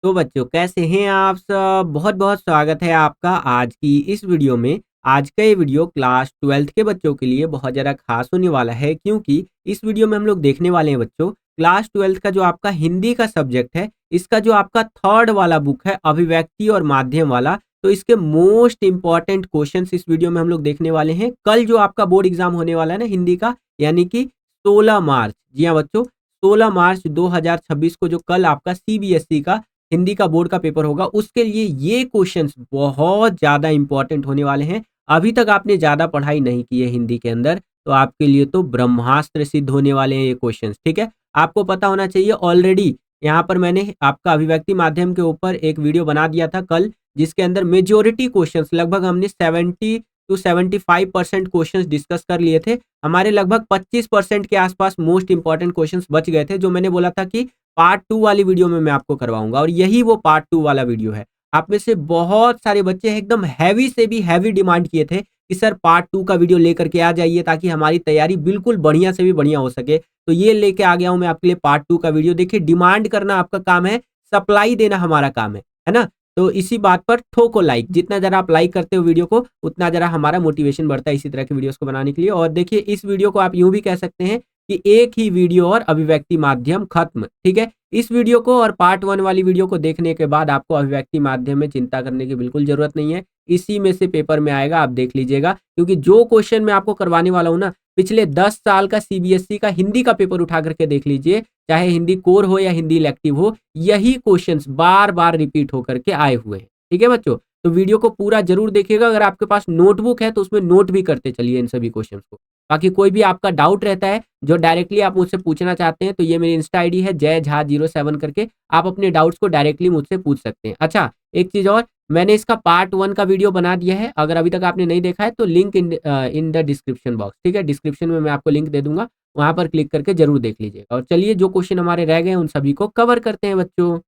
तो बच्चों कैसे हैं आप सब? बहुत बहुत स्वागत है आपका आज की इस वीडियो में। आज का ये वीडियो क्लास 12th के बच्चों के लिए बहुत ज़्यादा खास होने वाला है, क्योंकि इस वीडियो में हम लोग देखने वाले हैं बच्चों क्लास 12th का जो आपका हिंदी का सब्जेक्ट है, इसका जो आपका थर्ड वाला बुक है अभिव्यक्ति और माध्यम वाला। तो इसके मोस्ट इंपॉर्टेंट क्वेश्चन इस वीडियो में हम लोग देखने वाले हैं। कल जो आपका बोर्ड एग्जाम होने वाला है ना हिंदी का, यानी कि 16 मार्च, जी हाँ बच्चों, 16 मार्च 2026 को जो कल आपका सीबीएसई का हिंदी का बोर्ड का पेपर होगा, उसके लिए ये क्वेश्चंस बहुत ज़्यादा इंपॉर्टेंट होने वाले हैं। अभी तक आपने ज़्यादा पढ़ाई नहीं की है हिंदी के अंदर, तो आपके लिए तो ब्रह्मास्त्र सिद्ध होने वाले हैं ये क्वेश्चंस। ठीक है, आपको पता होना चाहिए ऑलरेडी। यहाँ पर मैंने आपका अभिव्यक्ति माध्यम के ऊपर एक वीडियो बना दिया था कल, जिसके अंदर मेजोरिटी क्वेश्चंस लगभग हमने 70 to 75% क्वेश्चंस डिस्कस कर लिए थे। हमारे लगभग 25% के आसपास मोस्ट इंपॉर्टेंट क्वेश्चंस बच गए थे, जो मैंने बोला था कि पार्ट 2 वाली वीडियो में मैं आपको करवाऊंगा, और यही वो पार्ट 2 वाला वीडियो है। आप में से बहुत सारे बच्चे एकदम हैवी से भी हैवी डिमांड किए थे कि सर पार्ट 2 का वीडियो लेकर के आ जाइए, ताकि हमारी तैयारी बिल्कुल बढ़िया से भी बढ़िया हो सके। तो ये लेके आ गया हूं मैं आपके लिए पार्ट 2 का वीडियो। देखिए, डिमांड करना आपका काम है, सप्लाई देना हमारा काम है ना? तो इसी बात पर ठोको लाइक। जितना जरा आप लाइक करते हो वीडियो को, उतना जरा हमारा मोटिवेशन बढ़ता है इसी तरह के वीडियोस को बनाने के लिए। और देखिए, इस वीडियो को आप यूं भी कह सकते हैं कि एक ही वीडियो और अभिव्यक्ति माध्यम खत्म। ठीक है, इस वीडियो को और पार्ट 1 वाली वीडियो को देखने के बाद आपको अभिव्यक्ति माध्यम में चिंता करने की बिल्कुल जरूरत नहीं है। इसी में से पेपर में आएगा, आप देख लीजिएगा। क्योंकि जो क्वेश्चन मैं आपको करवाने वाला हूं ना, पिछले 10 साल का सीबीएसई का हिंदी का पेपर उठा करके देख लीजिए, चाहे हिंदी कोर हो या हिंदी इलेक्टिव हो, यही क्वेश्चंस बार बार रिपीट होकर के आए हुए हैं। ठीक है बच्चों, तो वीडियो को पूरा जरूर देखिएगा। अगर आपके पास नोटबुक है तो उसमें नोट भी करते चलिए इन सभी क्वेश्चंस को। बाकी कोई भी आपका डाउट रहता है जो डायरेक्टली आप मुझसे पूछना चाहते हैं, तो ये मेरी इंस्टा आईडी है जय झा 07 करके, आप अपने डाउट्स को डायरेक्टली मुझसे पूछ सकते हैं। अच्छा, एक चीज और, मैंने इसका पार्ट 1 का वीडियो बना दिया है। अगर अभी तक आपने नहीं देखा है तो link in the description box. ठीक है, डिस्क्रिप्शन में मैं आपको लिंक दे दूंगा, वहां पर क्लिक करके जरूर देख लीजिएगा। और चलिए, जो क्वेश्चन हमारे रह गए हैं उन सभी को कवर करते हैं बच्चों।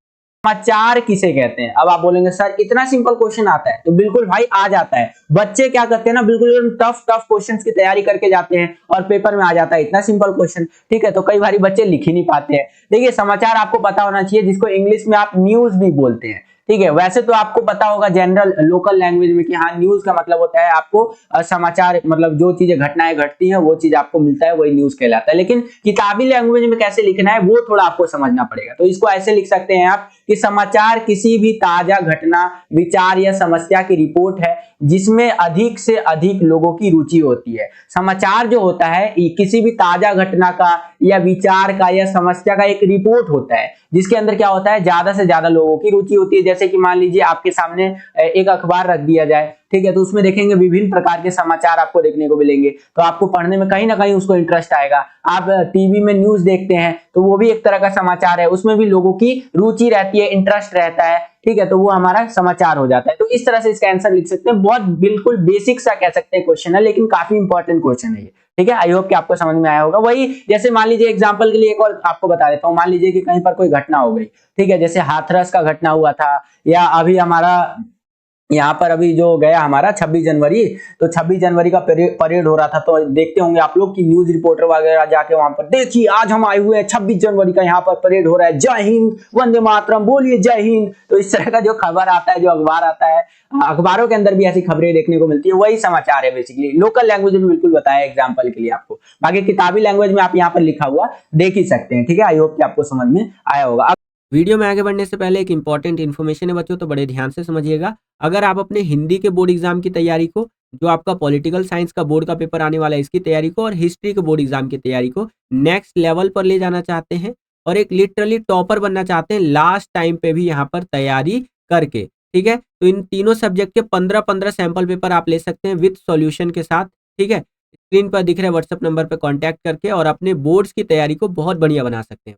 समाचार किसे कहते हैं? अब आप बोलेंगे सर इतना सिंपल क्वेश्चन आता है, तो बिल्कुल भाई आ जाता है। बच्चे क्या करते हैं ना, बिल्कुल टफ टफ क्वेश्चंस की तैयारी करके जाते हैं और पेपर में आ जाता है इतना सिंपल क्वेश्चन। ठीक है, तो कई बार बच्चे लिख ही नहीं पाते हैं। देखिए, समाचार आपको पता होना चाहिए, जिसको इंग्लिश में आप न्यूज भी बोलते हैं। ठीक है, वैसे तो आपको पता होगा जनरल लोकल लैंग्वेज में कि हाँ, न्यूज का मतलब होता है आपको समाचार, मतलब जो चीजें घटनाएं घटती हैं वो चीज आपको मिलता है, वही न्यूज कहलाता है। लेकिन किताबी लैंग्वेज में कैसे लिखना है वो थोड़ा आपको समझना पड़ेगा। तो इसको ऐसे लिख सकते हैं आप कि समाचार किसी भी ताजा घटना, विचार या समस्या की रिपोर्ट है जिसमें अधिक से अधिक लोगों की रुचि होती है। समाचार जो होता है किसी भी ताजा घटना का या विचार का या समस्या का एक रिपोर्ट होता है, जिसके अंदर क्या होता है, ज्यादा से ज्यादा लोगों की रुचि होती है। जैसे कि मान लीजिए आपके सामने एक अखबार रख दिया जाए, ठीक है, तो उसमें देखेंगे विभिन्न प्रकार के समाचार आपको देखने को मिलेंगे, तो आपको पढ़ने में कहीं ना कहीं उसको इंटरेस्ट आएगा। आप टीवी में न्यूज देखते हैं तो वो भी एक तरह का समाचार है, उसमें भी लोगों की रुचि रहती है, इंटरेस्ट रहता है। ठीक है, तो वो हमारा समाचार हो जाता है। तो इस तरह से इसका आंसर लिख सकते हैं। बहुत बिल्कुल बेसिक सा कह सकते हैं क्वेश्चन है, लेकिन काफी इंपॉर्टेंट क्वेश्चन है ये। ठीक है, आई होप कि आपको समझ में आया होगा। वही जैसे मान लीजिए एग्जांपल के लिए एक और आपको बता देता हूं। मान लीजिए कि कहीं पर कोई घटना हो गई, ठीक है, जैसे हाथरस का घटना हुआ था, या अभी हमारा यहाँ पर अभी जो गया हमारा 26 जनवरी, तो 26 जनवरी का परेड हो रहा था। तो देखते होंगे आप लोग कि न्यूज रिपोर्टर वगैरह जाके वहां पर, देखिए आज हम आए हुए हैं 26 जनवरी का, यहाँ पर परेड हो रहा है, जय हिंद, वंदे मातरम, बोलिए जय हिंद। तो इस तरह का जो खबर आता है, जो अखबार आता है, अखबारों के अंदर भी ऐसी खबरें देखने को मिलती है, वही समाचार है बेसिकली। लोकल लैंग्वेज में बिल्कुल बताया एग्जाम्पल के लिए आपको। बाकी किताबी लैंग्वेज में आप यहाँ पर लिखा हुआ देख ही सकते हैं। ठीक है, आई होप कि आपको समझ में आया होगा। वीडियो में आगे बढ़ने से पहले एक इंपॉर्टेंट इन्फॉर्मेशन है बच्चों, तो बड़े ध्यान से समझिएगा। अगर आप अपने हिंदी के बोर्ड एग्जाम की तैयारी को, जो आपका पॉलिटिकल साइंस का बोर्ड का पेपर आने वाला है इसकी तैयारी को, और हिस्ट्री के बोर्ड एग्जाम की तैयारी को नेक्स्ट लेवल पर ले जाना चाहते हैं, और एक लिटरली टॉपर बनना चाहते हैं लास्ट टाइम पे भी यहाँ पर तैयारी करके, ठीक है, तो इन तीनों सब्जेक्ट के 15-15 सैंपल पेपर आप ले सकते हैं विद सॉल्यूशन के साथ। ठीक है, स्क्रीन पर दिख रहे व्हाट्सएप नंबर पर कॉन्टैक्ट करके, और अपने बोर्ड्स की तैयारी को बहुत बढ़िया बना सकते हैं।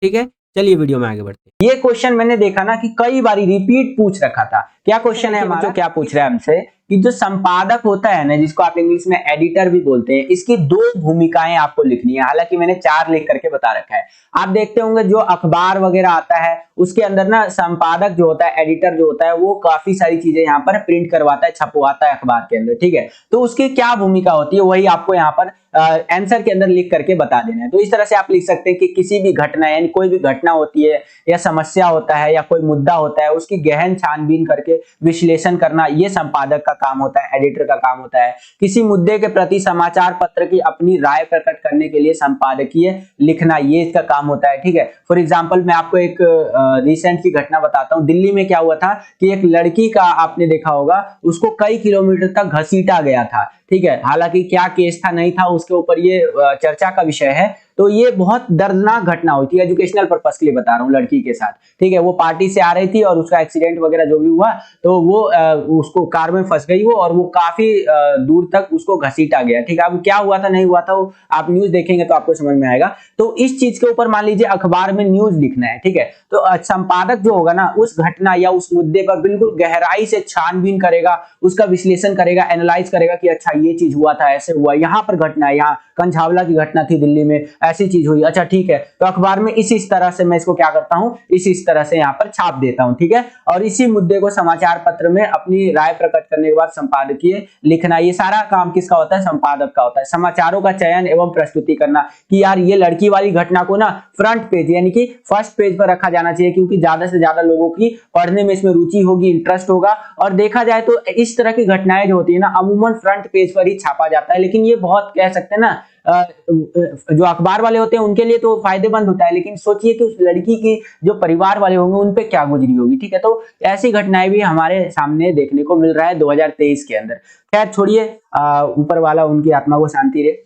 ठीक है, चलिए वीडियो में आगे बढ़ते हैं। ये क्वेश्चन मैंने देखा ना कि कई बार रिपीट पूछ रखा था। क्या क्वेश्चन है हमारा? क्या पूछ रहा है हमसे कि जो संपादक होता है ना, जिसको आप इंग्लिश में एडिटर भी बोलते हैं, इसकी 2 भूमिकाएं आपको लिखनी है। हालांकि मैंने 4 लिख करके बता रखा है। आप देखते होंगे जो अखबार वगैरह आता है उसके अंदर ना संपादक जो होता है, एडिटर जो होता है, वो काफी सारी चीजें यहाँ पर प्रिंट करवाता है, छपवाता है अखबार के अंदर। ठीक है, तो उसकी क्या भूमिका होती है वही आपको यहाँ पर आंसर के अंदर लिख करके बता देना है। तो इस तरह से आप लिख सकते हैं कि किसी भी घटना यानी कोई भी घटना होती है या समस्या होता है या कोई मुद्दा होता है, उसकी गहन छानबीन करके विश्लेषण करना, ये संपादक का काम होता है, एडिटर का काम होता है। किसी मुद्दे के प्रति समाचार पत्र की अपनी राय प्रकट करने के लिए संपादकीय लिखना, ये इसका काम होता है। ठीक है, फॉर एग्जाम्पल मैं आपको एक रिसेंट की घटना बताता हूँ। दिल्ली में क्या हुआ था कि एक लड़की का आपने देखा होगा, उसको कई किलोमीटर तक घसीटा गया था। ठीक है, हालांकि क्या केस था नहीं था उसके ऊपर ये चर्चा का विषय है। तो ये बहुत दर्दनाक घटना हुई थी, एजुकेशनल पर्पस के लिए बता रहा हूँ, लड़की के साथ। ठीक है, वो पार्टी से आ रही थी और उसका एक्सीडेंट वगैरह जो भी हुआ, तो वो उसको कार में फंस गई वो, और वो काफी दूर तक उसको घसीटा गया। ठीक है, अब क्या हुआ था नहीं हुआ था वो आप न्यूज देखेंगे तो आपको समझ में आएगा। तो इस चीज के ऊपर मान लीजिए अखबार में न्यूज लिखना है। ठीक है, तो संपादक जो होगा ना, उस घटना या उस मुद्दे पर बिल्कुल गहराई से छानबीन करेगा, उसका विश्लेषण करेगा, एनालाइज करेगा कि अच्छा ये चीज हुआ था, ऐसे हुआ, यहाँ पर घटना है, यहाँ कंझावला की घटना थी दिल्ली में, ऐसी चीज हुई, अच्छा ठीक है, तो अखबार में इस तरह से मैं इसको क्या करता हूँ, इस तरह से यहाँ पर छाप देता हूँ। ठीक है, और इसी मुद्दे को समाचार पत्र में अपनी राय प्रकट करने के बाद संपादकीय लिखना, ये सारा काम किसका होता है, संपादक का होता है। समाचारों का चयन एवं प्रस्तुति करना कि यार ये लड़की वाली घटना को ना फ्रंट पेज यानी कि फर्स्ट पेज पर रखा जाना चाहिए, क्योंकि ज्यादा से ज्यादा लोगों की पढ़ने में इसमें रुचि होगी, इंटरेस्ट होगा। और देखा जाए तो इस तरह की घटनाएं जो होती है ना, अमूमन फ्रंट पेज पर ही छापा जाता है। लेकिन ये बहुत कह सकते हैं ना, जो अखबार वाले होते हैं उनके लिए तो फायदेमंद होता है, लेकिन सोचिए कि उस लड़की की जो परिवार वाले होंगे उन पे क्या गुजरी होगी। ठीक है, तो ऐसी घटनाएं भी हमारे सामने देखने को मिल रहा है 2023 के अंदर। खैर छोड़िए, ऊपर वाला उनकी आत्मा को शांति दे।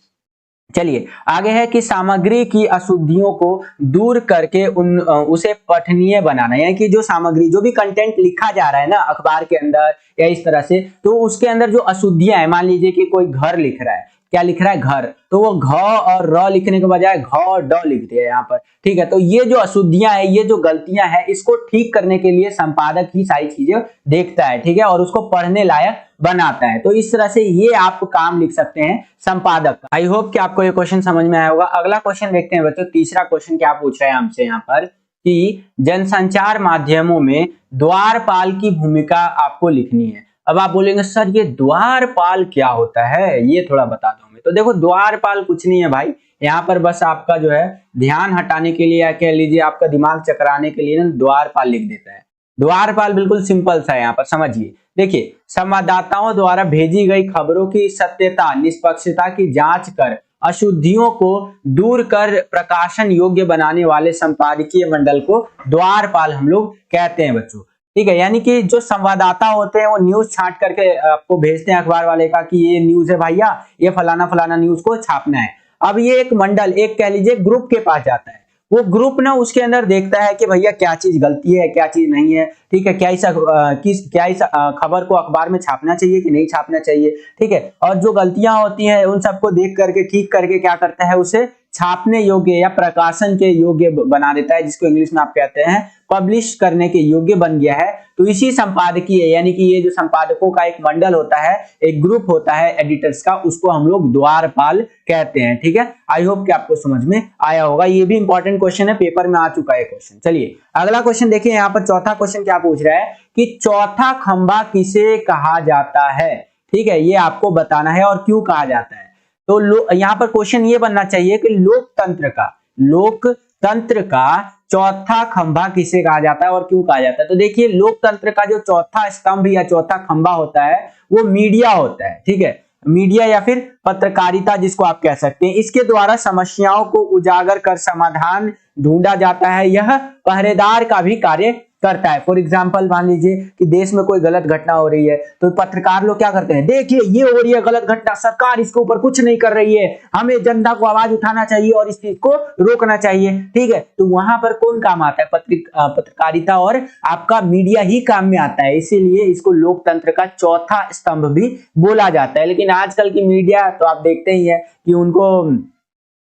चलिए आगे है कि सामग्री की अशुद्धियों को दूर करके उसे पठनीय बनाना, यानी कि जो सामग्री, जो भी कंटेंट लिखा जा रहा है ना अखबार के अंदर या इस तरह से, तो उसके अंदर जो अशुद्धियां है, मान लीजिए कि कोई घर लिख रहा है, क्या लिख रहा है, घर, तो वो घ और र लिखने के बजाय घ और ड लिख दिया यहाँ पर। ठीक है, तो ये जो अशुद्धियां है, ये जो गलतियां हैं, इसको ठीक करने के लिए संपादक ही सारी चीजें देखता है। ठीक है, और उसको पढ़ने लायक बनाता है। तो इस तरह से ये आप काम लिख सकते हैं संपादक का। आई होप कि आपको ये क्वेश्चन समझ में आया होगा। अगला क्वेश्चन देखते हैं बच्चों। तीसरा क्वेश्चन क्या पूछ रहा है हमसे यहाँ पर कि जनसंचार माध्यमों में द्वारपाल की भूमिका आपको लिखनी है। अब आप बोलेंगे सर ये द्वारपाल क्या होता है, ये थोड़ा बता दो हमें। तो देखो द्वारपाल कुछ नहीं है भाई, यहाँ पर बस आपका जो है ध्यान हटाने के लिए या कह लीजिए आपका दिमाग चकराने के लिए ना द्वारपाल लिख देता है। द्वारपाल बिल्कुल सिंपल सा है, यहाँ पर समझिए। देखिए, संवाददाताओं द्वारा भेजी गई खबरों की सत्यता निष्पक्षता की जांच कर अशुद्धियों को दूर कर प्रकाशन योग्य बनाने वाले संपादकीय मंडल को द्वारपाल हम लोग कहते हैं बच्चों। ठीक है, यानी कि जो संवाददाता होते हैं वो न्यूज छांट करके आपको भेजते हैं अखबार वाले का कि ये न्यूज है भैया, ये फलाना फलाना न्यूज को छापना है। अब ये एक मंडल, एक कह लीजिए ग्रुप के पास जाता है। वो ग्रुप ना उसके अंदर देखता है कि भैया क्या चीज गलती है, क्या चीज नहीं है। ठीक है, क्या इस खबर को अखबार में छापना चाहिए कि नहीं छापना चाहिए। ठीक है, और जो गलतियां होती हैं उन सबको देख करके ठीक करके क्या करता है, उसे छापने योग्य या प्रकाशन के योग्य बना देता है, जिसको इंग्लिश में आप कहते हैं पब्लिश करने के योग्य बन गया है। तो इसी संपादकीय यानी कि ये जो संपादकों का एक मंडल होता है, एक ग्रुप होता है एडिटर्स का, उसको हम लोग द्वारपाल कहते हैं। ठीक है, आई होप कि आपको समझ में आया होगा। ये भी इंपॉर्टेंट क्वेश्चन है, पेपर में आ चुका है क्वेश्चन। चलिए अगला क्वेश्चन देखिए। यहाँ पर चौथा क्वेश्चन क्या पूछ रहा है कि चौथा खंभा किसे कहा जाता है। ठीक है, ये आपको बताना है और क्यों कहा जाता है। तो यहाँ पर क्वेश्चन ये बनना चाहिए कि लोकतंत्र का चौथा खंभा किसे कहा जाता है और क्यों कहा जाता है। तो देखिए, लोकतंत्र का जो चौथा स्तंभ या चौथा खंभा होता है वो मीडिया होता है। ठीक है, मीडिया या फिर पत्रकारिता जिसको आप कह सकते हैं। इसके द्वारा समस्याओं को उजागर कर समाधान ढूंढा जाता है। यह पहरेदार का भी कार्य करता है। फॉर एग्जाम्पल मान लीजिए कि देश में कोई गलत घटना हो रही है, तो पत्रकार लोग क्या करते हैं, देखिए ये हो रही है गलत घटना, सरकार इसके ऊपर कुछ नहीं कर रही है, हमें जनता को आवाज उठाना चाहिए और इस चीज को रोकना चाहिए। ठीक है, तो वहां पर कौन काम आता है, पत्रकारिता और आपका मीडिया ही काम में आता है। इसीलिए इसको लोकतंत्र का चौथा स्तंभ भी बोला जाता है। लेकिन आजकल की मीडिया तो आप देखते ही है कि उनको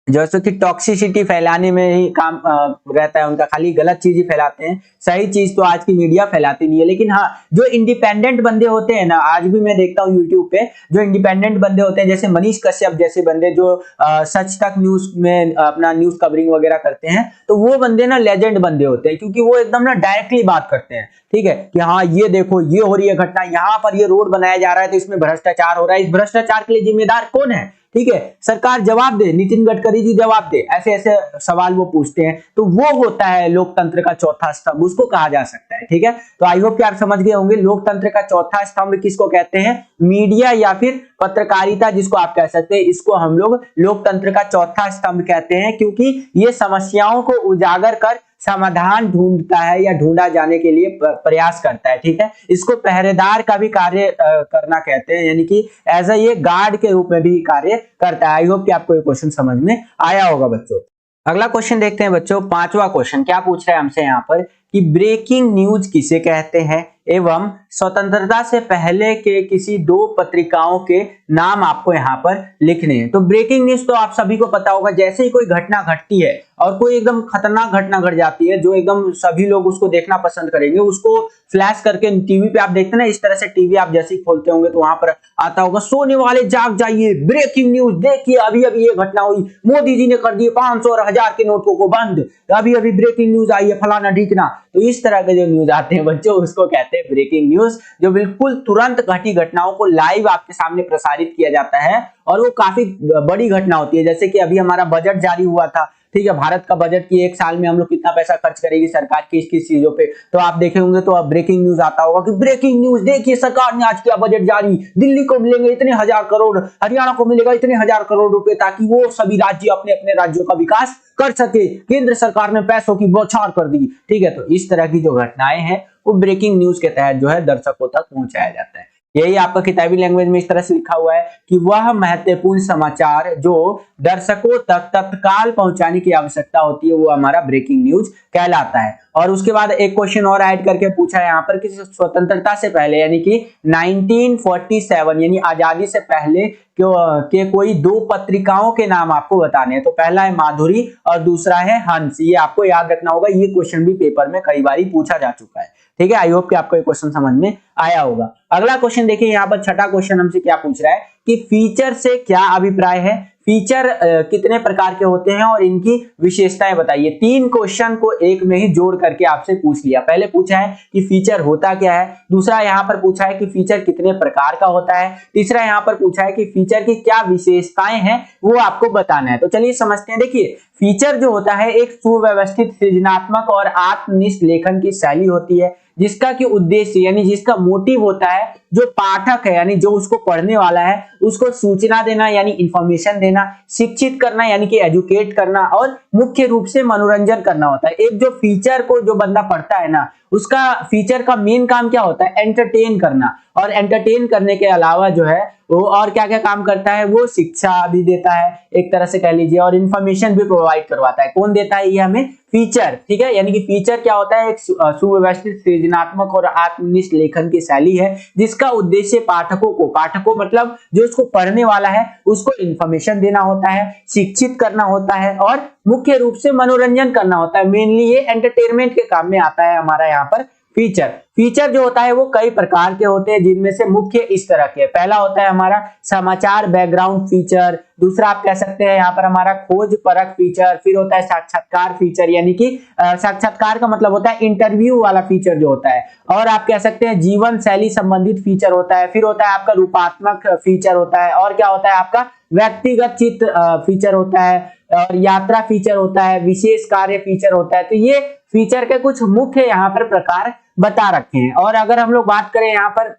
जैसे कि टॉक्सिसिटी फैलाने में ही काम रहता है उनका, खाली गलत चीज ही फैलाते हैं, सही चीज तो आज की मीडिया फैलाती नहीं है। लेकिन हाँ, जो इंडिपेंडेंट बंदे होते हैं ना, आज भी मैं देखता हूँ यूट्यूब पे जो इंडिपेंडेंट बंदे होते हैं, जैसे मनीष कश्यप जैसे बंदे जो सच तक न्यूज में अपना न्यूज कवरिंग वगैरह करते हैं, तो वो बंदे ना लेजेंड बंदे होते हैं, क्योंकि वो एकदम ना डायरेक्टली बात करते हैं। ठीक है, कि हाँ ये देखो ये हो रही है घटना, यहाँ पर ये रोड बनाया जा रहा है तो इसमें भ्रष्टाचार हो रहा है, इस भ्रष्टाचार के लिए जिम्मेदार कौन है, ठीक है, सरकार जवाब दे, नितिन गडकरी जी जवाब दे, ऐसे ऐसे सवाल वो पूछते हैं, तो वो होता है लोकतंत्र का चौथा स्तंभ, उसको कहा जा सकता है। ठीक है, तो आई होप कि आप समझ गए होंगे लोकतंत्र का चौथा स्तंभ किसको कहते हैं, मीडिया या फिर पत्रकारिता जिसको आप कह सकते हैं, इसको हम लोग लोकतंत्र का चौथा स्तंभ कहते हैं, क्योंकि ये समस्याओं को उजागर कर समाधान ढूंढता है या ढूंढा जाने के लिए प्रयास करता है। ठीक है, इसको पहरेदार का भी कार्य करना कहते हैं, यानी कि एज ये गार्ड के रूप में भी कार्य करता है। आई होप कि आपको ये क्वेश्चन समझ में आया होगा बच्चों। अगला क्वेश्चन देखते हैं बच्चों, पांचवा क्वेश्चन क्या पूछ रहा है हमसे यहाँ पर कि ब्रेकिंग न्यूज किसे कहते हैं एवं स्वतंत्रता से पहले के किसी दो पत्रिकाओं के नाम आपको यहाँ पर लिखने हैं। तो ब्रेकिंग न्यूज तो आप सभी को पता होगा, जैसे ही कोई घटना घटती है और कोई एकदम खतरनाक घटना घट जाती है जो एकदम सभी लोग उसको देखना पसंद करेंगे, उसको फ्लैश करके टीवी पे आप देखते हैं ना, इस तरह से टीवी आप जैसे ही खोलते होंगे तो वहां पर आता होगा सोने वाले जाग जाइए, ब्रेकिंग न्यूज देखिए, अभी अभी ये घटना हुई, मोदी जी ने कर दिए 500 और 1000 के नोटों को बंद, अभी अभी ब्रेकिंग न्यूज आई है, फलाना ढीकना। तो इस तरह के जो न्यूज आते हैं बच्चों, उसको कहते हैं ब्रेकिंग न्यूज, जो बिल्कुल तुरंत घटी घटनाओं को लाइव आपके सामने प्रसारित किया जाता है, और वो काफी बड़ी घटना होती है। जैसे कि अभी हमारा बजट जारी हुआ था, ठीक है, भारत का बजट की एक साल में हम लोग कितना पैसा खर्च करेगी सरकार किस किस चीजों पे, तो आप देखे होंगे तो अब ब्रेकिंग न्यूज आता होगा कि ब्रेकिंग न्यूज देखिए सरकार ने आज किया बजट जारी, दिल्ली को मिलेंगे इतने 1000 करोड़, हरियाणा को मिलेगा इतने 1000 करोड़ रुपए, ताकि वो सभी राज्य अपने अपने राज्यों का विकास कर सके, केंद्र सरकार ने पैसों की बौछार कर दी। ठीक है, तो इस तरह की जो घटनाएं हैं वो ब्रेकिंग न्यूज के तहत जो है दर्शकों तक पहुंचाया जाता है। यही आपका किताबी लैंग्वेज में इस तरह से लिखा हुआ है कि वह महत्वपूर्ण समाचार जो दर्शकों तक तत्काल पहुंचाने की आवश्यकता होती है वो हमारा ब्रेकिंग न्यूज कहलाता है। और उसके बाद एक क्वेश्चन और ऐड करके पूछा है यहाँ पर कि स्वतंत्रता से पहले यानी कि 1947 यानी आजादी से पहले के कोई दो पत्रिकाओं के नाम आपको बताने हैं। तो पहला है माधुरी और दूसरा है हंस, ये आपको याद रखना होगा, ये क्वेश्चन भी पेपर में कई बार पूछा जा चुका है। ठीक है, आई होप कि आपको ये क्वेश्चन समझ में आया होगा। अगला क्वेश्चन देखिए, यहाँ पर छठा क्वेश्चन हमसे क्या पूछ रहा है कि फीचर से क्या अभिप्राय है, फीचर कितने प्रकार के होते हैं और इनकी विशेषताएं बताइए। तीन क्वेश्चन को एक में ही जोड़ करके आपसे पूछ लिया। पहले पूछा है कि फीचर होता क्या है, दूसरा यहाँ पर पूछा है कि फीचर कितने प्रकार का होता है, तीसरा यहाँ पर पूछा है कि फीचर की क्या विशेषताएं हैं वो आपको बताना है। तो चलिए समझते हैं। देखिए, फीचर जो होता है एक सुव्यवस्थित सृजनात्मक और आत्मनिष्ठ लेखन की शैली होती है, जिसका कि उद्देश्य यानी जिसका मोटिव होता है जो पाठक है यानी जो उसको पढ़ने वाला है उसको सूचना देना यानी इंफॉर्मेशन देना, शिक्षित करना यानी कि एजुकेट करना, और मुख्य रूप से मनोरंजन करना होता है। एक जो फीचर को जो बंदा पढ़ता है ना, उसका फीचर का मेन काम क्या होता है, एंटरटेन करना, और एंटरटेन करने के अलावा जो है वो और क्या क्या काम करता है, वो शिक्षा भी देता है एक तरह से कह लीजिए, और इंफॉर्मेशन भी प्रोवाइड करवाता है। कौन देता है ये हमें, फीचर। ठीक है, यानी कि फीचर क्या होता है, एक सुव्यवस्थित सृजनात्मक और आत्मनिष्ठ लेखन की शैली है जिसका उद्देश्य पाठकों मतलब जो उसको पढ़ने वाला है उसको इंफॉर्मेशन देना होता है, शिक्षित करना होता है, और मुख्य रूप से मनोरंजन करना होता है। मेनली ये एंटरटेनमेंट के काम में आता है हमारा यहाँ पर फीचर जो होता है वो कई प्रकार के होते हैं, जिनमें से मुख्य इस तरह के। पहला होता है हमारा समाचार बैकग्राउंड फीचर, दूसरा आप कह सकते हैं यहाँ पर हमारा खोज परख फीचर, फिर होता है साक्षात्कार फीचर यानी कि साक्षात्कार का मतलब होता है इंटरव्यू वाला फीचर जो होता है, और आप कह सकते हैं जीवन शैली संबंधित फीचर होता है, फिर होता है आपका रूपात्मक फीचर होता है, और क्या होता है आपका व्यक्तिगत चित्र फीचर होता है, और यात्रा फीचर होता है, विशेष कार्य फीचर होता है। तो ये फीचर के कुछ मुख्य यहाँ पर प्रकार बता रखे हैं। और अगर हम लोग बात करें यहाँ पर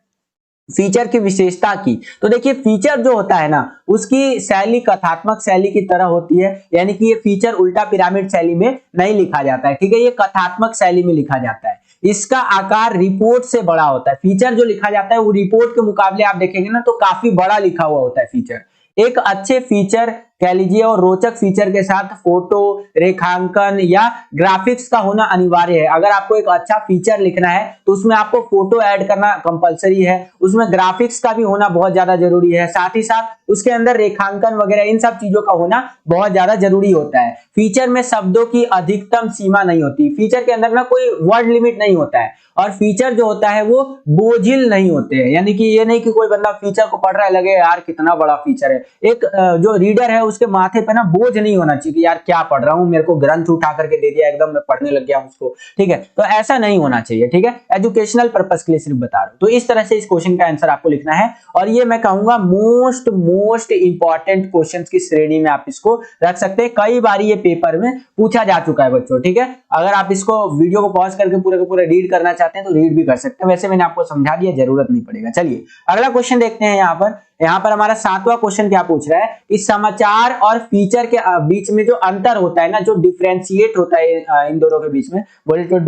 फीचर की विशेषता की, तो देखिए फीचर जो होता है ना उसकी शैली कथात्मक शैली की तरह होती है, यानी कि ये फीचर उल्टा पिरामिड शैली में नहीं लिखा जाता है। ठीक है, ये कथात्मक शैली में लिखा जाता है। इसका आकार रिपोर्ट से बड़ा होता है। फीचर जो लिखा जाता है वो रिपोर्ट के मुकाबले आप देखेंगे ना तो काफी बड़ा लिखा हुआ होता है फीचर। एक अच्छे फीचर कह लीजिए और रोचक फीचर के साथ फोटो, रेखांकन या ग्राफिक्स का होना अनिवार्य है। अगर आपको एक अच्छा फीचर लिखना है तो उसमें आपको फोटो ऐड करना कंपलसरी है, उसमें ग्राफिक्स का भी होना बहुत ज्यादा जरूरी है, साथ ही साथ उसके अंदर रेखांकन वगैरह इन सब चीजों का होना बहुत ज्यादा जरूरी होता है। फीचर में शब्दों की अधिकतम सीमा नहीं होती, फीचर के अंदर ना कोई वर्ड लिमिट नहीं होता है, और फीचर जो होता है वो बोझिल नहीं होते हैं, यानी कि ये नहीं कि कोई बंदा फीचर को पढ़ रहा है लगे यार कितना बड़ा फीचर है। एक जो रीडर है उसके माथे पे ना बोझ नहीं होना चाहिए कि यार क्या पढ़ रहा हूँ, मेरे को ग्रंथ उठा करके दे दिया, एकदम मैं पढ़ने लग गया हूँ उसको, ठीक है। तो ऐसा नहीं होना चाहिए, ठीक है, एजुकेशनल पर्पस के लिए सिर्फ बता रहा हूँ। तो इस तरह से इस क्वेश्चन का आंसर आपको लिखना है, और ये मैं कहूंगा मोस्ट इंपॉर्टेंट क्वेश्चन की श्रेणी में आप इसको रख सकते हैं। कई बार ये पेपर में पूछा जा चुका है बच्चों, ठीक है। अगर आप इसको वीडियो को पॉज करके पूरे का पूरा रीड करना चाहते हैं तो रीड भी कर सकते हैं, वैसे मैंने आपको समझा दिया, जरूरत नहीं पड़ेगा। चलिए अगला क्वेश्चन देखते हैं। यहाँ पर हमारा 7वां क्वेश्चन क्या पूछ रहा है कि समाचार और फीचर के बीच में जो अंतर होता है ना, जो डिफरेंशिएट होता है इन दोनों के बीच में, बोले तो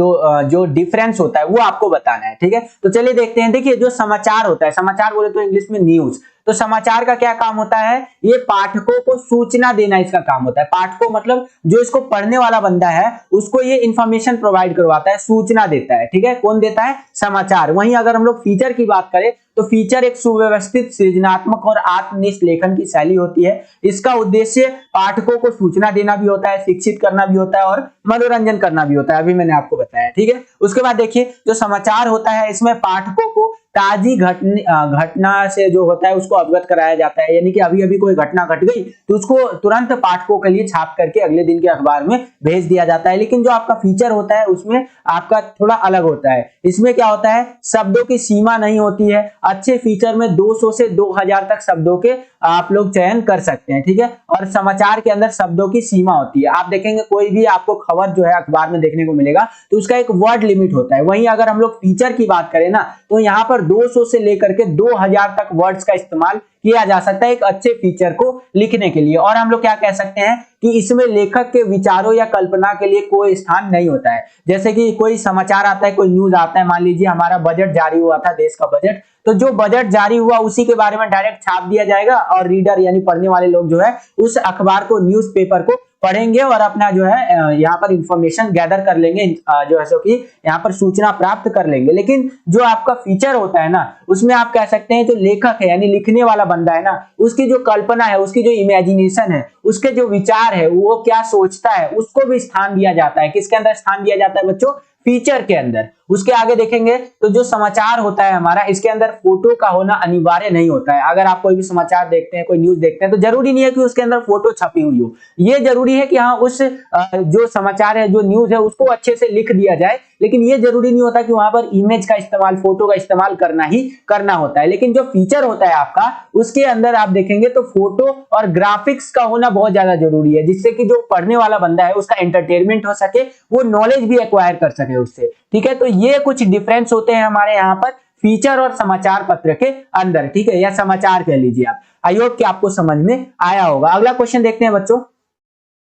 जो डिफरेंस होता है वो आपको बताना है, ठीक है। तो चलिए देखते हैं। देखिए जो समाचार होता है, समाचार बोले तो इंग्लिश में न्यूज, तो समाचार का क्या काम होता है, ये पाठकों को सूचना देना इसका काम होता है। पाठकों मतलब जो इसको पढ़ने वाला बंदा है उसको ये इंफॉर्मेशन प्रोवाइड करवाता है, सूचना देता है, ठीक है। कौन देता है, समाचार। वहीं अगर हम लोग फीचर की बात करें तो फीचर एक सुव्यवस्थित, सृजनात्मक और आत्मनिष्ठ लेखन की शैली होती है। इसका उद्देश्य पाठकों को सूचना देना भी होता है, शिक्षित करना भी होता है और मनोरंजन करना भी होता है, अभी मैंने आपको बताया, ठीक है। उसके बाद देखिए जो समाचार होता है इसमें पाठकों को ताजी घटना से जो होता है उसको अवगत कराया जाता है, यानी कि अभी अभी कोई घटना घट गई तो उसको तुरंत पाठकों के लिए छाप करके अगले दिन के अखबार में भेज दिया जाता है। लेकिन जो आपका फीचर होता है उसमें आपका थोड़ा अलग होता है। इसमें क्या होता है, शब्दों की सीमा नहीं होती है। अच्छे फीचर में 200 से 2000 तक शब्दों के आप लोग चयन कर सकते हैं, ठीक है। और समाचार के अंदर शब्दों की सीमा होती है। आप देखेंगे कोई भी आपको खबर जो है अखबार में देखने को मिलेगा तो उसका एक वर्ड लिमिट होता है। वहीं अगर हम लोग फीचर की बात करें ना तो यहाँ पर 200 से लेकर के 2000 तक वर्ड्स का इस्तेमाल किया जा सकता है एक अच्छे फीचर को लिखने के लिए। और हम लोग क्या कह सकते हैं कि इसमें लेखक के विचारों या कल्पना के लिए कोई स्थान नहीं होता है। जैसे कि कोई समाचार आता है, कोई न्यूज आता है, मान लीजिए हमारा बजट जारी हुआ था, देश का बजट, तो जो बजट जारी हुआ उसी के बारे में डायरेक्ट छाप दिया जाएगा और रीडर यानी पढ़ने वाले लोग जो है उस अखबार को, न्यूज़पेपर को पढ़ेंगे और अपना जो है यहाँ पर इंफॉर्मेशन गैदर कर लेंगे, जो है सो कि यहाँ पर सूचना प्राप्त कर लेंगे। लेकिन जो आपका फीचर होता है ना उसमें आप कह सकते हैं जो लेखक है यानी लिखने वाला बंदा है ना, उसकी जो कल्पना है, उसकी जो इमेजिनेशन है, उसके जो विचार है, वो क्या सोचता है, उसको भी स्थान दिया जाता है। किसके अंदर स्थान दिया जाता है बच्चों, फीचर के अंदर। उसके आगे देखेंगे तो जो समाचार होता है हमारा, इसके अंदर फोटो का होना अनिवार्य नहीं होता है। अगर आप कोई भी समाचार देखते हैं, कोई न्यूज देखते हैं तो जरूरी नहीं है कि उसके अंदर फोटो छपी हुई हो। ये जरूरी है कि हाँ उस जो समाचार है, जो न्यूज है, उसको अच्छे से लिख दिया जाए, लेकिन ये जरूरी नहीं होता कि वहां पर इमेज का इस्तेमाल, फोटो का इस्तेमाल करना ही करना होता है। लेकिन जो फीचर होता है आपका, उसके अंदर आप देखेंगे तो फोटो और ग्राफिक्स का होना बहुत ज्यादा जरूरी है, जिससे कि जो पढ़ने वाला बंदा है उसका एंटरटेनमेंट हो सके, वो नॉलेज भी एक्वायर कर सके उससे, ठीक है। तो ये कुछ डिफरेंस होते हैं हमारे यहाँ पर फीचर और समाचार पत्र के अंदर, ठीक है, या समाचार कह लीजिए आप। आई होप कि आपको समझ में आया होगा। अगला क्वेश्चन देखते हैं बच्चों।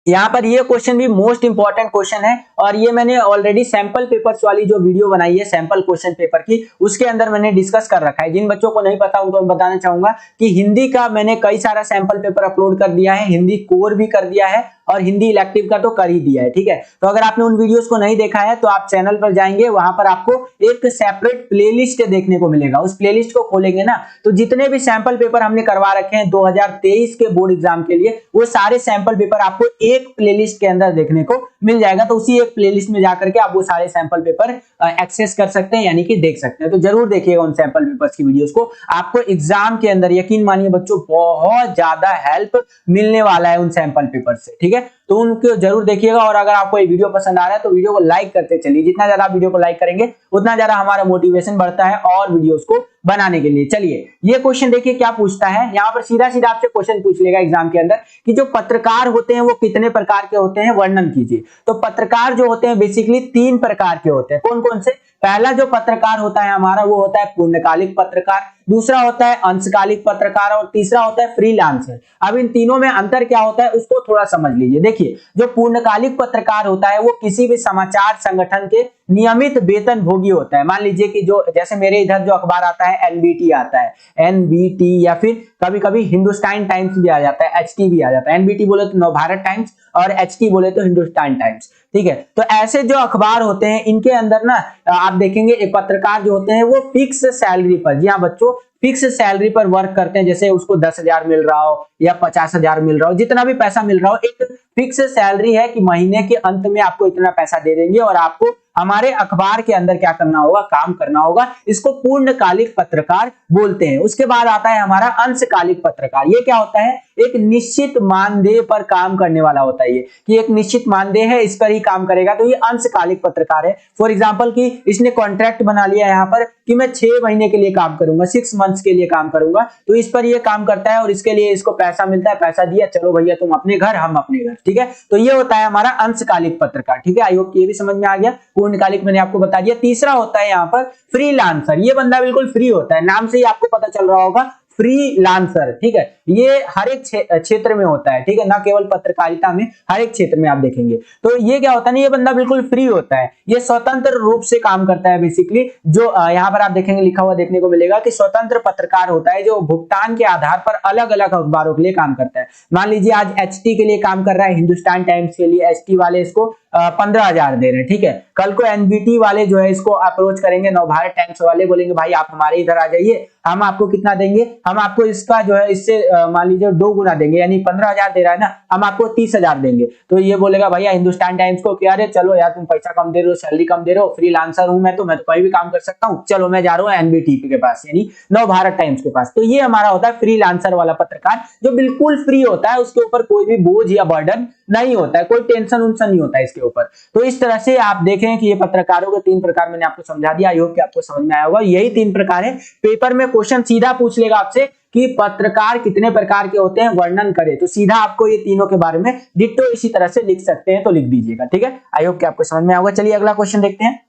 यहाँ पर ये क्वेश्चन भी मोस्ट इंपॉर्टेंट क्वेश्चन है और ये मैंने ऑलरेडी सैंपल पेपर्स वाली जो वीडियो बनाई है सैंपल क्वेश्चन पेपर की, उसके अंदर मैंने डिस्कस कर रखा है। जिन बच्चों को नहीं पता उनको मैं बताना चाहूंगा कि हिंदी का मैंने कई सारा सैंपल पेपर अपलोड कर दिया है, हिंदी कोर भी कर दिया है और हिंदी इलेक्टिव का तो कर ही दिया है, ठीक है। तो अगर आपने उन वीडियोस को नहीं देखा है तो आप चैनल पर जाएंगे, वहां पर आपको एक सेपरेट प्लेलिस्ट देखने को मिलेगा। उस प्लेलिस्ट को खोलेंगे ना तो जितने भी सैंपल पेपर हमने करवा रखे हैं 2023 के बोर्ड एग्जाम के लिए, वो सारे सैंपल पेपर आपको एक प्लेलिस्ट के अंदर देखने को मिल जाएगा। तो उसी एक प्लेलिस्ट में जाकर के आप वो सारे सैंपल पेपर एक्सेस कर सकते हैं, यानी कि देख सकते हैं। तो जरूर देखिएगा उन सैंपल पेपर्स की वीडियोस को, आपको एग्जाम के अंदर यकीन मानिए बच्चों बहुत ज्यादा हेल्प मिलने वाला है उन सैंपल पेपर से, ठीक है। तो उनको जरूर देखिएगा। और अगर आपको ये वीडियो पसंद आ रहा है तो वीडियो को लाइक करते चलिए। जितना ज्यादा आप वीडियो को लाइक करेंगे उतना ज्यादा हमारा मोटिवेशन बढ़ता है और वीडियोस को बनाने के लिए। चलिए ये क्वेश्चन देखिए क्या पूछता है। यहाँ पर सीधा सीधा आपसे क्वेश्चन पूछ लेगा एग्जाम के अंदर कि जो पत्रकार होते हैं वो कितने प्रकार के होते हैं, वर्णन कीजिए। तो पत्रकार जो होते हैं बेसिकली 3 प्रकार के होते हैं। कौन कौन से? पहला जो पत्रकार होता है हमारा वो होता है पूर्णकालिक पत्रकार, दूसरा होता है अंशकालिक पत्रकार और तीसरा होता है फ्रीलांसर। अब इन तीनों में अंतर क्या होता है उसको थोड़ा समझ लीजिए। देखिए जो पूर्णकालिक पत्रकार होता है वो किसी भी समाचार संगठन के नियमित वेतन भोगी होता है। मान लीजिए कि जो जैसे मेरे इधर जो अखबार आता है एनबीटी आता है, एनबीटी या फिर कभी कभी हिंदुस्तान टाइम्स भी आ जाता है, एचटी भी आ जाता है। एनबीटी बोले तो नवभारत टाइम्स और एचटी बोले तो हिंदुस्तान टाइम्स, ठीक है। तो ऐसे जो अखबार होते हैं इनके अंदर ना आप देखेंगे एक पत्रकार जो होते हैं वो फिक्स सैलरी पर, जी हाँ बच्चों, फिक्स सैलरी पर वर्क करते हैं। जैसे उसको 10,000 मिल रहा हो या 50,000 मिल रहा हो, जितना भी पैसा मिल रहा हो, एक फिक्स सैलरी है कि महीने के अंत में आपको इतना पैसा दे देंगे और आपको हमारे अखबार के अंदर क्या करना होगा, काम करना होगा। इसको पूर्णकालिक पत्रकार बोलते हैं। उसके बाद आता है हमारा अंशकालिक पत्रकार। ये क्या होता है, एक निश्चित मानदेय पर काम करने वाला होता है। ये कि एक निश्चित मानदेय है, इस पर ही काम करेगा, तो ये अंशकालिक पत्रकार है। फॉर एग्जांपल कि इसने कॉन्ट्रैक्ट बना लिया यहाँ पर कि मैं 6 महीने के लिए काम करूंगा, 6 मंथ्स के लिए काम करूंगा, तो इस पर ये काम करता है और इसके लिए इसको पैसा मिलता है, पैसा दिया, चलो भैया तुम अपने घर, हम अपने घर, ठीक है। तो ये होता है हमारा अंशकालिक पत्रकार, ठीक है। आई होप ये भी समझ में आ गया। पूर्णकालिक मैंने आपको बता दिया। तीसरा होता है यहाँ पर फ्रीलांसर। ये बंदा बिल्कुल फ्री होता है, नाम से ही आपको पता चल रहा होगा, फ्रीलांसर, ठीक है। ये हर एक क्षेत्र में होता है, ठीक है, ना केवल पत्रकारिता में, हर एक क्षेत्र में आप देखेंगे। तो ये क्या होता है ना, ये बंदा बिल्कुल फ्री होता है, ये स्वतंत्र रूप से काम करता है। बेसिकली जो यहाँ पर आप देखेंगे लिखा हुआ देखने को मिलेगा कि स्वतंत्र पत्रकार होता है, जो भुगतान के आधार पर अलग अलग अखबारों के लिए काम करता है। मान लीजिए आज एचटी के लिए काम कर रहा है, हिंदुस्तान टाइम्स के लिए एचटी वाले इसको 15,000 दे रहे हैं, ठीक है। कल को एनबीटी वाले जो है इसको अप्रोच करेंगे, नवभारत टाइम्स वाले बोलेंगे भाई आप हमारे इधर आ जाइए, हम आपको कितना देंगे, हम आपको इसका जो है इससे मान लीजिए 2 गुना देंगे, यानी 15,000 दे रहा है ना, हम आपको 30,000 देंगे। तो ये बोलेगा भैया हिंदुस्तान टाइम्स को क्या रे, चलो यार तुम पैसा कम दे रहे हो, सैलरी कम दे रहे हो, फ्रीलांसर हूं मैं तो कोई भी काम कर सकता हूँ, चलो मैं जा रहा हूँ एनबीटीपी के पास, यानी नवभारत टाइम्स के पास। तो ये हमारा होता है फ्रीलांसर वाला पत्रकार, जो बिल्कुल फ्री होता है, उसके ऊपर कोई भी बोझ या बर्डन नहीं होता है, कोई टेंशन उनसन नहीं होता है इसके ऊपर। तो इस तरह से आप देखें कि ये पत्रकारों के 3 प्रकार मैंने आपको समझा दिया। आई होप कि आपको समझ में आया होगा। यही 3 प्रकार है। पेपर में क्वेश्चन सीधा पूछ लेगा आपसे कि पत्रकार कितने प्रकार के होते हैं, वर्णन करें, तो सीधा आपको ये तीनों के बारे में डिट्टो इसी तरह से लिख सकते हैं, तो लिख दीजिएगा, ठीक है। आई होप कि आपको समझ में आएगा। चलिए अगला क्वेश्चन देखते हैं।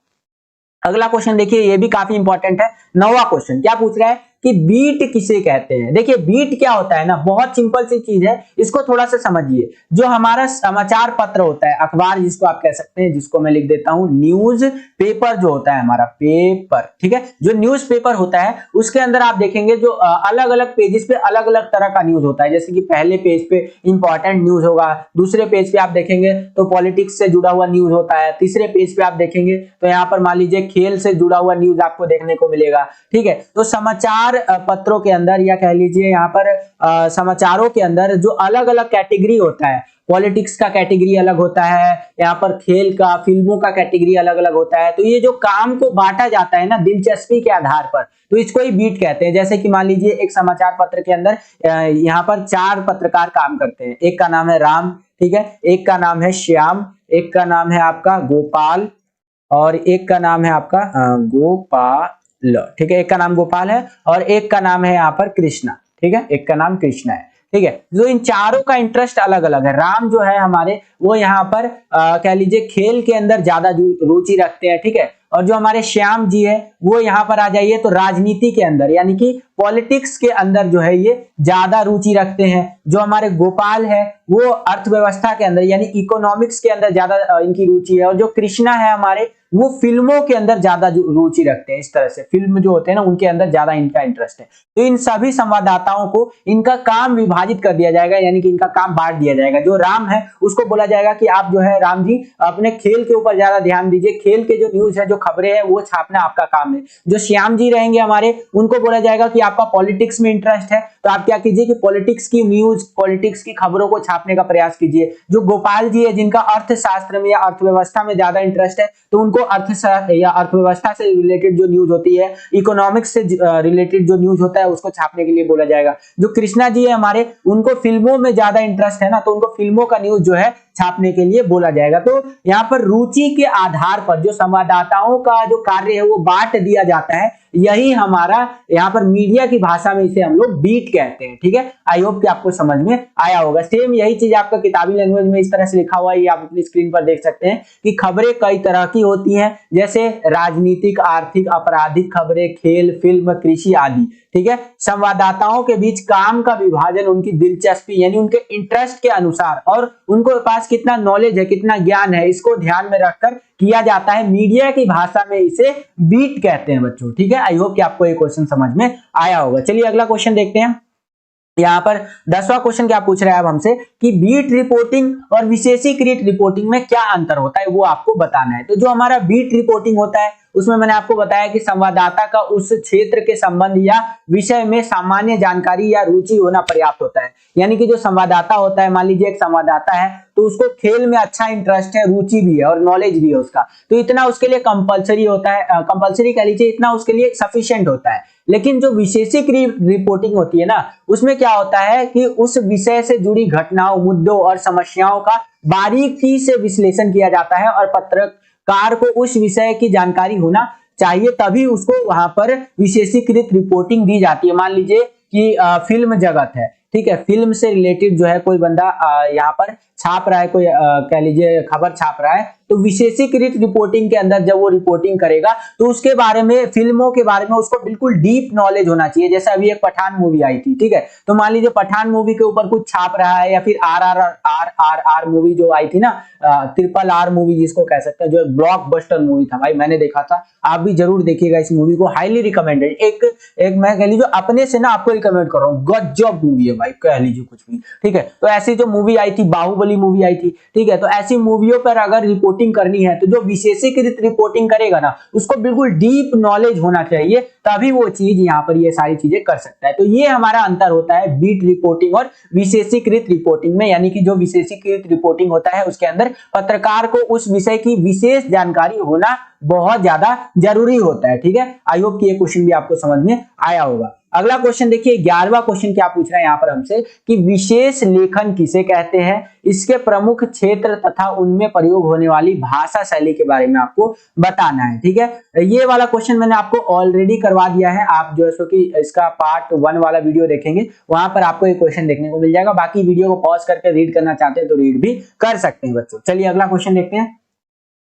अगला क्वेश्चन देखिए, ये भी काफी इंपॉर्टेंट है। 9वां क्वेश्चन क्या पूछ रहा है कि बीट किसे कहते हैं। देखिए बीट क्या होता है ना, बहुत सिंपल सी चीज है, इसको थोड़ा सा समझिए। जो हमारा समाचार पत्र होता है, अखबार जिसको आप कह सकते हैं, जिसको मैं लिख देता हूं न्यूज पेपर, जो होता है हमारा पेपर, ठीक है। जो न्यूज पेपर होता है उसके अंदर आप देखेंगे जो अलग अलग पेजेस पे अलग अलग तरह का न्यूज होता है। जैसे कि पहले पेज पे इंपॉर्टेंट न्यूज होगा, दूसरे पेज पे आप देखेंगे तो पॉलिटिक्स से जुड़ा हुआ न्यूज होता है, तीसरे पेज पे आप देखेंगे तो यहाँ पर मान लीजिए खेल से जुड़ा हुआ न्यूज आपको देखने को मिलेगा, ठीक है। तो समाचार पत्रों के अंदर या कह लीजिए यहाँ पर समाचारों के अंदर जो अलग अलग कैटेगरी होता है, पॉलिटिक्स का कैटेगरी अलग होता है, यहाँ पर खेल का, फिल्मों का कैटेगरी अलग अलग होता है। तो ये जो काम को बांटा जाता है ना दिलचस्पी के आधार पर, तो इसको ही बीट कहते हैं। जैसे कि मान लीजिए एक समाचार पत्र के अंदर यहाँ पर 4 पत्रकार काम करते हैं। एक का नाम है राम, ठीक है, एक का नाम है श्याम, एक का नाम है आपका गोपाल, और एक का नाम है आपका गोपाल, ठीक है, एक का नाम गोपाल है और एक का नाम है यहाँ पर कृष्णा, ठीक है, एक का नाम कृष्णा है, ठीक है। जो इन चारों का इंटरेस्ट अलग अलग है। राम जो है हमारे, वो यहाँ पर कह लीजिए खेल के अंदर ज्यादा रुचि रखते हैं, ठीक है। और जो हमारे श्याम जी है वो यहाँ पर आ जाइए तो राजनीति के अंदर यानी कि पॉलिटिक्स के अंदर जो है ये ज्यादा रुचि रखते हैं। जो हमारे गोपाल है वो अर्थव्यवस्था के अंदर यानी इकोनॉमिक्स के अंदर ज्यादा इनकी रुचि है। और जो कृष्णा है हमारे, वो फिल्मों के अंदर ज्यादा रुचि रखते हैं। इस तरह से फिल्म जो होते हैं ना उनके अंदर ज्यादा इनका इंटरेस्ट है। तो इन सभी संवाददाताओं को इनका काम विभाजित कर दिया जाएगा, यानी कि इनका काम बांट दिया जाएगा। जो राम है उसको बोला जाएगा कि आप जो है राम जी अपने खेल के ऊपर ज्यादा ध्यान दीजिए, खेल के जो न्यूज है, जो खबरें हैं वो छापना आपका काम है। जो श्याम जी रहेंगे हमारे, उनको बोला जाएगा कि आपका पॉलिटिक्स में इंटरेस्ट है, तो आप क्या कीजिए कि पॉलिटिक्स की न्यूज, पॉलिटिक्स की खबरों को छापने का प्रयास कीजिए। जो गोपाल जी है जिनका अर्थशास्त्र में या अर्थव्यवस्था में ज्यादा इंटरेस्ट है, तो उनको अर्थशास्त्र या अर्थव्यवस्था से रिलेटेड जो न्यूज होती है, इकोनॉमिक्स से रिलेटेड जो न्यूज होता है उसको छापने के लिए बोला जाएगा। जो कृष्णा जी है हमारे, उनको फिल्मों में ज्यादा इंटरेस्ट है ना, तो उनको फिल्मों का न्यूज जो है छापने के लिए बोला जाएगा। तो यहाँ पर रुचि के आधार पर जो संवाददाताओं का जो कार्य है वो बांट दिया जाता है। यही हमारा यहाँ पर मीडिया की भाषा में इसे हम लोग बीट कहते हैं, ठीक है। आई होप कि आपको समझ में आया होगा। सेम यही चीज आपका किताबी लैंग्वेज में इस तरह से लिखा हुआ है, ये आप अपनी स्क्रीन पर देख सकते हैं कि खबरें कई तरह की होती हैं, जैसे राजनीतिक, आर्थिक, आपराधिक खबरें, खेल, फिल्म, कृषि आदि, ठीक है। संवाददाताओं के बीच काम का विभाजन उनकी दिलचस्पी यानी उनके इंटरेस्ट के अनुसार और उनके पास कितना नॉलेज है, कितना ज्ञान है, इसको ध्यान में रखकर किया जाता है। मीडिया की भाषा में इसे बीट कहते हैं बच्चों, ठीक है। आई होप कि आपको ये क्वेश्चन समझ में आया होगा। चलिए अगला क्वेश्चन देखते हैं। यहाँ पर 10वां क्वेश्चन क्या पूछ रहा है अब हमसे कि बीट रिपोर्टिंग और विशेषीकृत रिपोर्टिंग में क्या अंतर होता है, वो आपको बताना है। तो जो हमारा बीट रिपोर्टिंग होता है उसमें मैंने आपको बताया कि संवाददाता का उस क्षेत्र के संबंध या विषय में सामान्य जानकारी या रुचि होना पर्याप्त होता है। यानी कि जो संवाददाता होता है, मान लीजिए एक संवाददाता है, तो उसको खेल में अच्छा इंटरेस्ट है, रुचि भी है और नॉलेज भी है उसका, तो इतना उसके लिए कंपलसरी होता है, कंपलसरी कह लीजिए, इतना उसके लिए सफिशिएंट होता है। लेकिन जो विशेषिक रिपोर्टिंग होती है ना, उसमें क्या होता है कि उस विषय से जुड़ी घटनाओं, मुद्दों और समस्याओं का बारीकी से विश्लेषण किया जाता है और पत्रकार को उस विषय की जानकारी होना चाहिए, तभी उसको वहां पर विशेषीकृत रिपोर्टिंग दी जाती है। मान लीजिए कि फिल्म जगत है, ठीक है, फिल्म से रिलेटेड जो है कोई बंदा यहाँ पर छाप रहा है, कोई कह लीजिए खबर छाप रहा है, तो विशेषीकृत रिपोर्टिंग के अंदर जब वो रिपोर्टिंग करेगा तो उसके बारे में, फिल्मों के बारे में उसको बिल्कुल डीप नॉलेज होना चाहिए। जैसे अभी एक पठान मूवी आई थी, ठीक है, तो मान लीजिए पठान मूवी के ऊपर कुछ छाप रहा है, या फिर आर मूवी जो आई थी ना, ट्रिपल आर मूवी जिसको कह सकते हैं, जो एक ब्लॉकबस्टर मूवी था भाई, मैंने देखा था, आप भी जरूर देखिएगा इस मूवी को, हाईली रिकमेंडेड। एक मैं कह लीजिए अपने से ना आपको रिकमेंड कर रहा हूँ, गजब मूवी है भाई, कह लीजिए कुछ भी, ठीक है। तो ऐसी जो मूवी आई थी, बाहुबली मूवी आई थी, ठीक है, तो ऐसी मूवियों पर अगर रिपोर्टिंग करनी है तो जो विशेषीकृत रिपोर्टिंग करेगा ना, उसको बिल्कुल डीप नॉलेज होना चाहिए, तभी वो चीज यहाँ पर ये सारी चीजें कर सकता है। तो ये हमारा अंतर होता है बीट रिपोर्टिंग और विशेषीकृत रिपोर्टिंग में, यानी कि जो विशेषीकृत रिपोर्टिंग होता है उसके अंदर पत्रकार को उस विषय की विशेष जानकारी होना बहुत ज्यादा जरूरी होता है, ठीक है। आई होप कि ये क्वेश्चन भी आपको समझ में आया होगा। अगला क्वेश्चन देखिए, 11वां क्वेश्चन क्या पूछ रहा है यहाँ पर हमसे कि विशेष लेखन किसे कहते हैं, इसके प्रमुख क्षेत्र तथा उनमें प्रयोग होने वाली भाषा शैली के बारे में आपको बताना है, ठीक है। ये वाला क्वेश्चन मैंने आपको ऑलरेडी करवा दिया है, आप जो है सो कि इसका पार्ट 1 वाला वीडियो देखेंगे, वहां पर आपको ये क्वेश्चन देखने को मिल जाएगा। बाकी वीडियो को पॉज करके रीड करना चाहते हैं तो रीड भी कर सकते हैं बच्चों। चलिए अगला क्वेश्चन देखते हैं।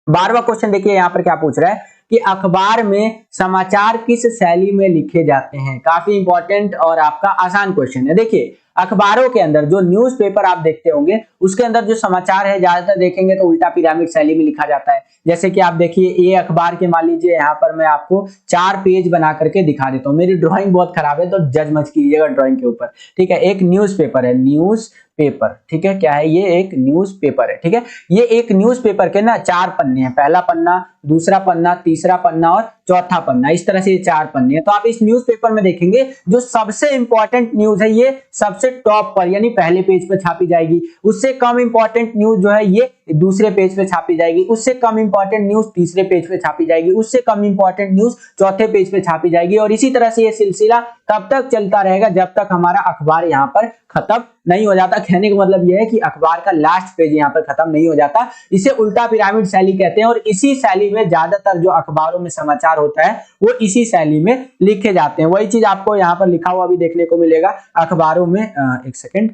12वां क्वेश्चन देखिए यहाँ पर क्या पूछ रहा है कि अखबार में समाचार किस शैली में लिखे जाते हैं। काफी इंपॉर्टेंट और आपका आसान क्वेश्चन है। देखिए अखबारों के अंदर जो न्यूज़पेपर आप देखते होंगे, उसके अंदर जो समाचार है ज्यादातर देखेंगे तो उल्टा पिरामिड शैली में लिखा जाता है। जैसे कि आप देखिए ये अखबार के, मान लीजिए यहाँ पर मैं आपको 4 पेज बना करके दिखा देता हूँ, मेरी ड्राइंग बहुत खराब है तो जज मत कीजिएगा ड्राइंग के ऊपर, ठीक है। एक न्यूज़पेपर है, न्यूज पेपर, ठीक है, क्या है ये, एक न्यूज पेपर है, ठीक है। ये एक न्यूज पेपर के ना 4 पन्ने हैं, पहला पन्ना, दूसरा पन्ना, तीसरा पन्ना और चौथा पन्ना, इस तरह से ये 4 पन्ने हैं। तो आप इस न्यूज पेपर में देखेंगे जो सबसे इंपॉर्टेंट न्यूज है ये सबसे टॉप पर यानी पहले पेज पर छापी जाएगी, उससे कम इंपॉर्टेंट न्यूज जो है ये दूसरे पेज पे छापी जाएगी, उससे कम इंपॉर्टेंट न्यूज तीसरे पेज पे छापी जाएगी, उससे कम इंपॉर्टेंट न्यूज चौथे पेज पे छापी जाएगी, और इसी तरह से ये सिलसिला तब तक चलता रहेगा जब तक हमारा अखबार यहाँ पर खत्म नहीं हो जाता। कहने का मतलब यह है कि अखबार का लास्ट पेज यहाँ पर खत्म नहीं हो जाता। इसे उल्टा पिरामिड शैली कहते हैं, और इसी शैली में ज्यादातर जो अखबारों में समाचार होता है वो इसी शैली में लिखे जाते हैं। वही चीज आपको यहाँ पर लिखा हुआ भी देखने को मिलेगा अखबारों में, एक सेकेंड,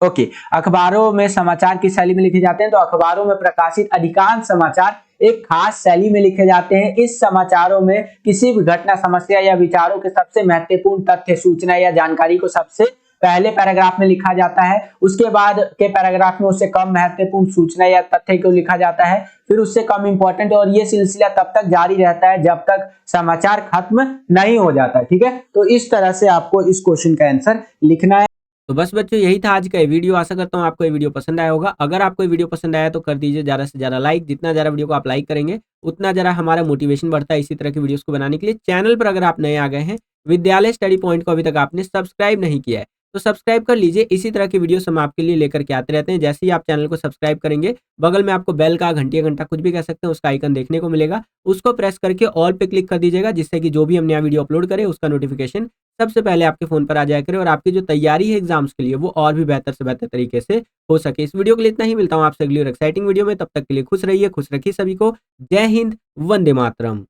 ओके, अखबारों में समाचार किस शैली में लिखे जाते हैं, तो अखबारों में प्रकाशित अधिकांश समाचार एक खास शैली में लिखे जाते हैं। इस समाचारों में किसी भी घटना, समस्या या विचारों के सबसे महत्वपूर्ण तथ्य, सूचना या जानकारी को सबसे पहले पैराग्राफ में लिखा जाता है, उसके बाद के पैराग्राफ में उससे कम महत्वपूर्ण सूचना या तथ्य को लिखा जाता है, फिर उससे कम इंपॉर्टेंट, और ये सिलसिला तब तक जारी रहता है जब तक समाचार खत्म नहीं हो जाता, ठीक है। तो इस तरह से आपको इस क्वेश्चन का आंसर लिखना है। तो बस बच्चों यही था आज का ये वीडियो। आशा करता हूँ आपको ये वीडियो पसंद आया होगा। अगर आपको ये वीडियो पसंद आया तो कर दीजिए ज़्यादा से ज़्यादा लाइक। जितना ज़्यादा वीडियो को आप लाइक करेंगे उतना ज़्यादा हमारा मोटिवेशन बढ़ता है इसी तरह की वीडियोस को बनाने के लिए। चैनल पर अगर आप नए आ गए हैं, विद्यालय स्टडी पॉइंट को अभी तक आपने सब्सक्राइब नहीं किया है तो सब्सक्राइब कर लीजिए। इसी तरह की वीडियोस हम आपके लिए लेकर के आते रहते हैं। जैसे ही आप चैनल को सब्सक्राइब करेंगे, बगल में आपको बेल का, घंटी घंटा कुछ भी कह सकते हैं, उसका आइकन देखने को मिलेगा, उसको प्रेस करके ऑल पे क्लिक कर दीजिएगा, जिससे कि जो भी हम नया वीडियो अपलोड करें उसका नोटिफिकेशन सबसे पहले आपके फोन पर आ जाया करे और आपकी जो तैयारी है एग्जाम्स के लिए वो और भी बेहतर से बेहतर तरीके से हो सके। इस वीडियो के लिए इतना ही, मिलता हूँ आपसे अगली और एक्साइटिंग वीडियो में। तब तक के लिए खुश रहिए, खुश रखिए सभी को। जय हिंद, वंदे मातरम।